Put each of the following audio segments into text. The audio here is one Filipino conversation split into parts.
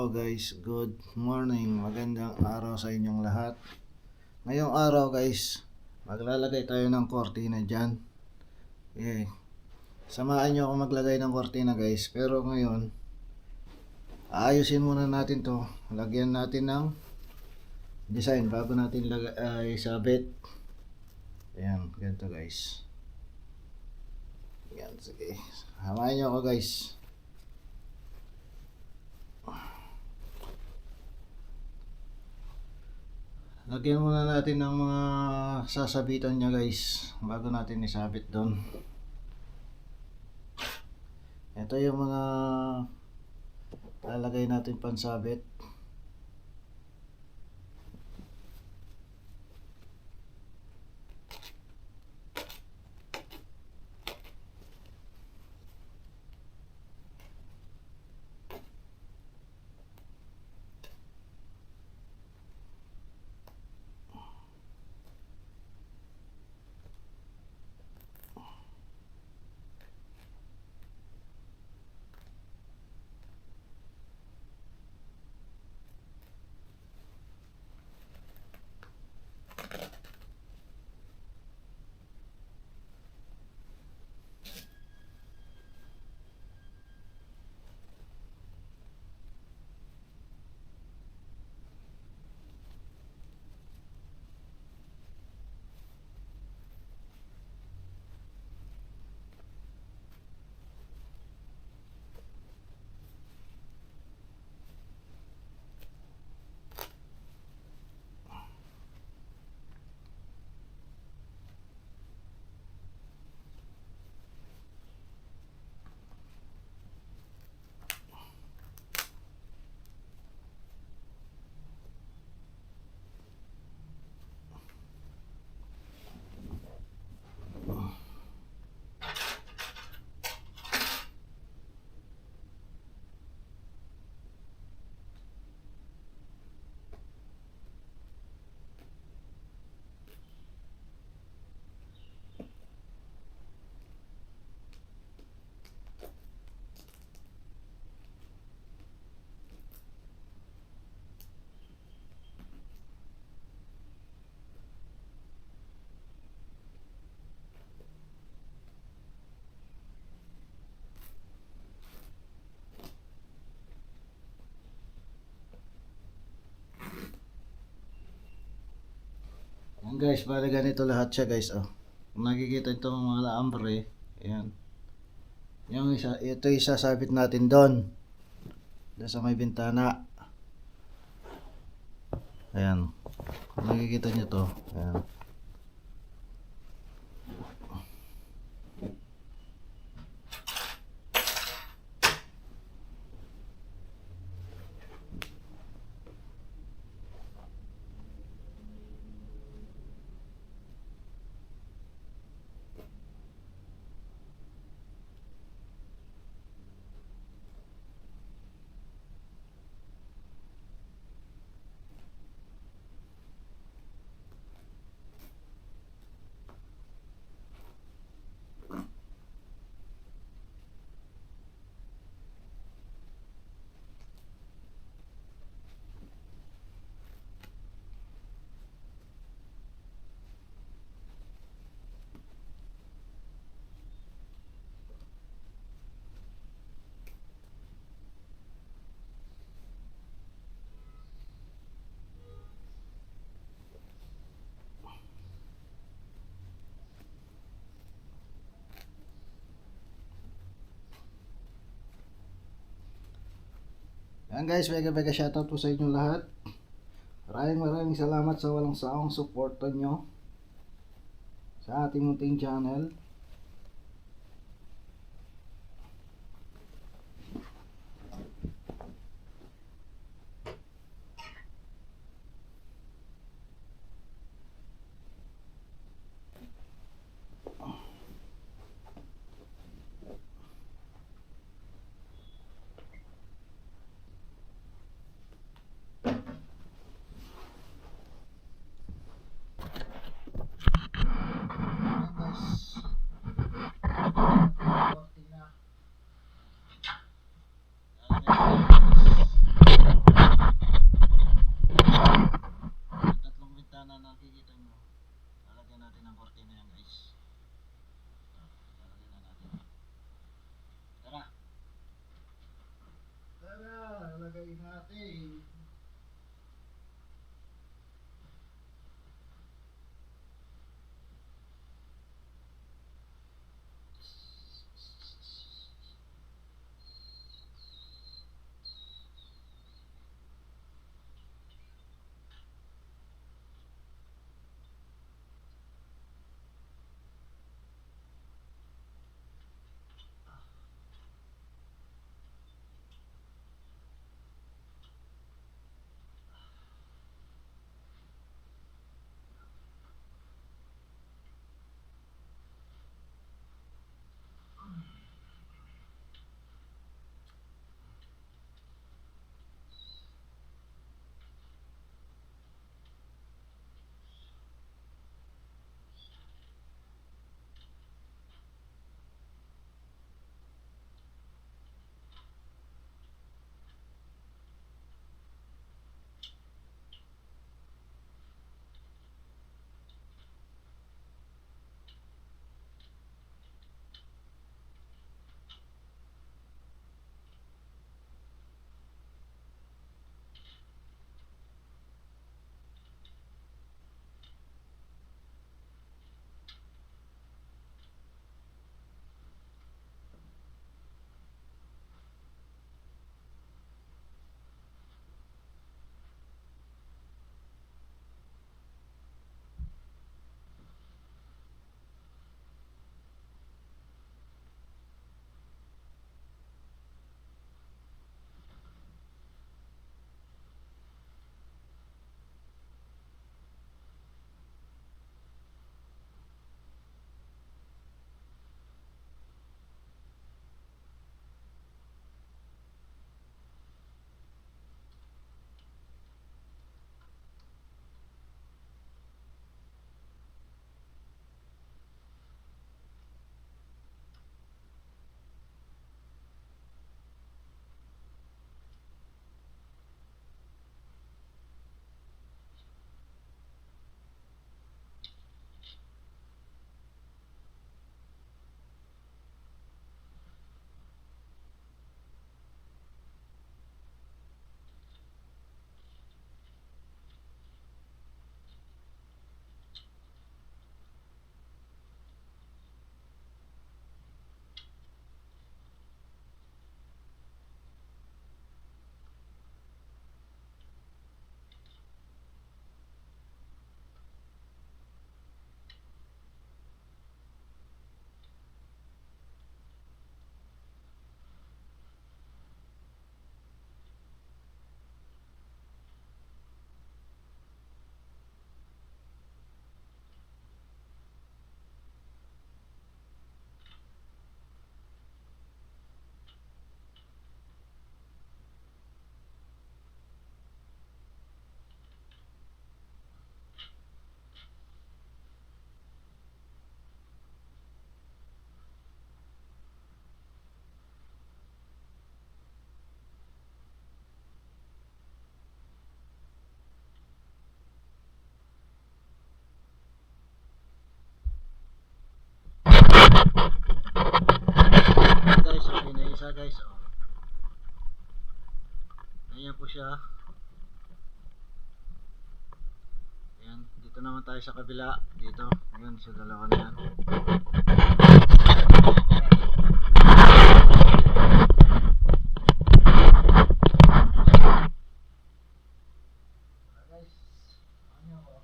Hello guys, good morning. Magandang araw sa inyong lahat. Ngayong araw guys, maglalagay tayo ng kortina dyan. Okay. Samahan nyo ako maglagay ng kortina guys. Pero ngayon, aayusin muna natin to. Lagyan natin ng design bago natin isabit. Ayan, ganito guys. Ayan, sige. Samahan nyo ako guys. Lagyan muna natin ng mga sasabitan niya guys bago natin isabit doon. Ito yung mga lalagay natin pansabit. Yan guys, bali ganito lahat siya guys. Oh. Kung nakikita itong mga laambre, ayan. Yung isa, ito isasabit natin doon. Doon sa may bintana. Ayan. Kung nakikita nyo to, ayan. Yan guys, mega shoutout po sa inyong lahat. Maraming salamat sa walang saong suporta nyo sa ating munting channel. Guys, natin. Guys, okay na isa guys. Oh. Ayan po siya. Ayan, dito naman tayo sa kabila. Dito, ayan, sa dalawa na yan. Guys, ano ako?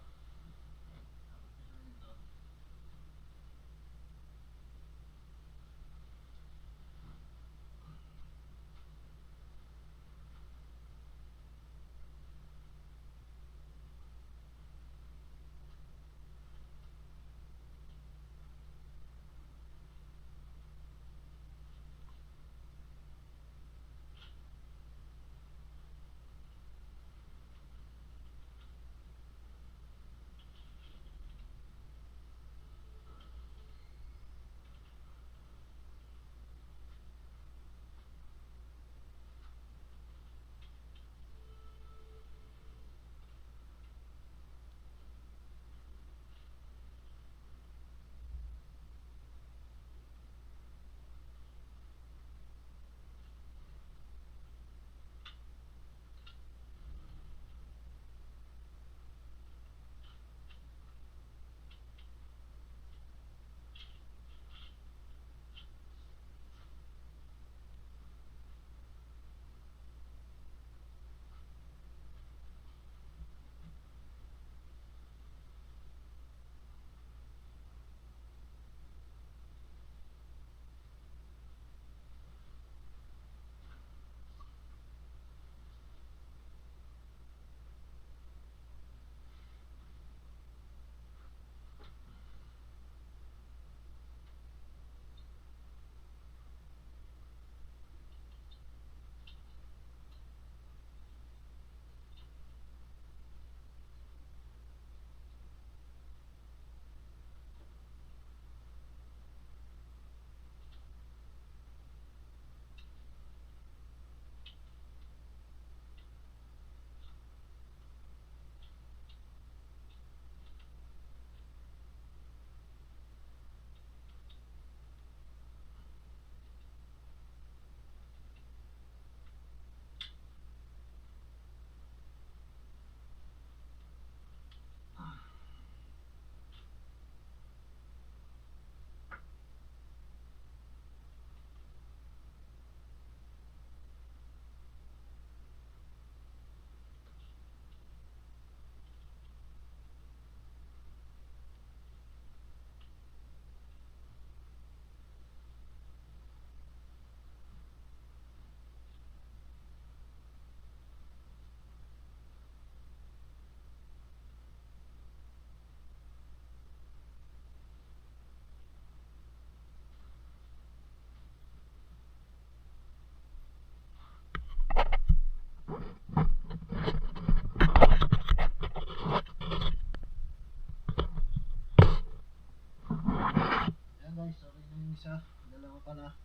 isa. Dalawa pa na.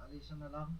Alisan na lang.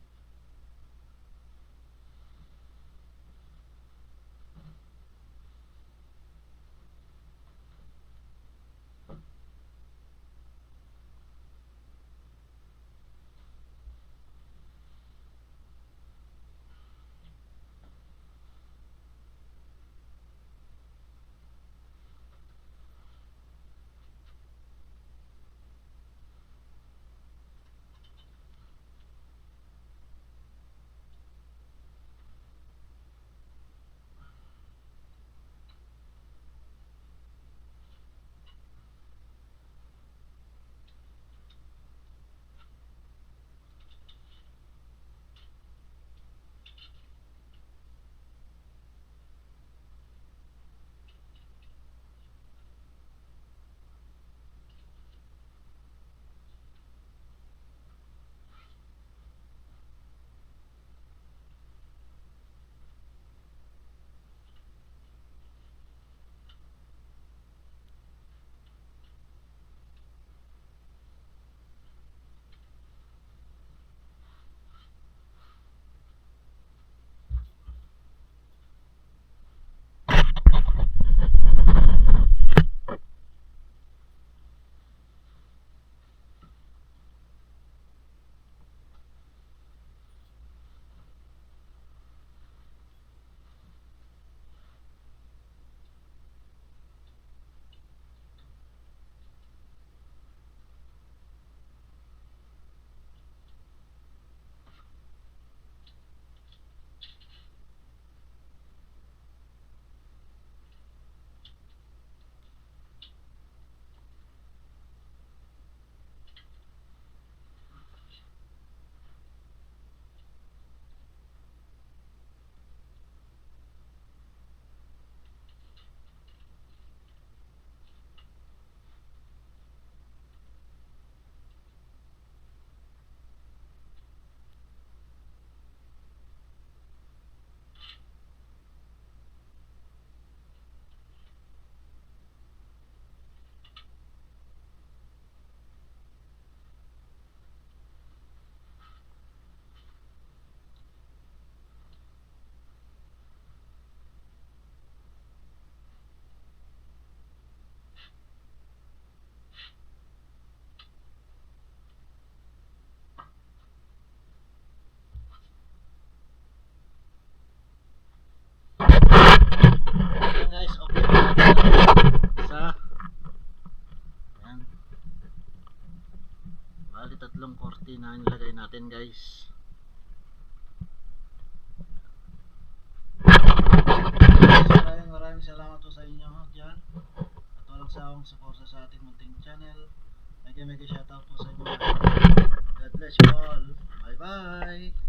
Ayan guys, okay na. Isa. Ayan. Bali tatlong kortina ang nilagay natin guys. Maraming salamat po sa inyo dyan. At walang sawang suporta sa ating munting channel. Mega shoutout po sa inyo. God bless you all. Bye bye.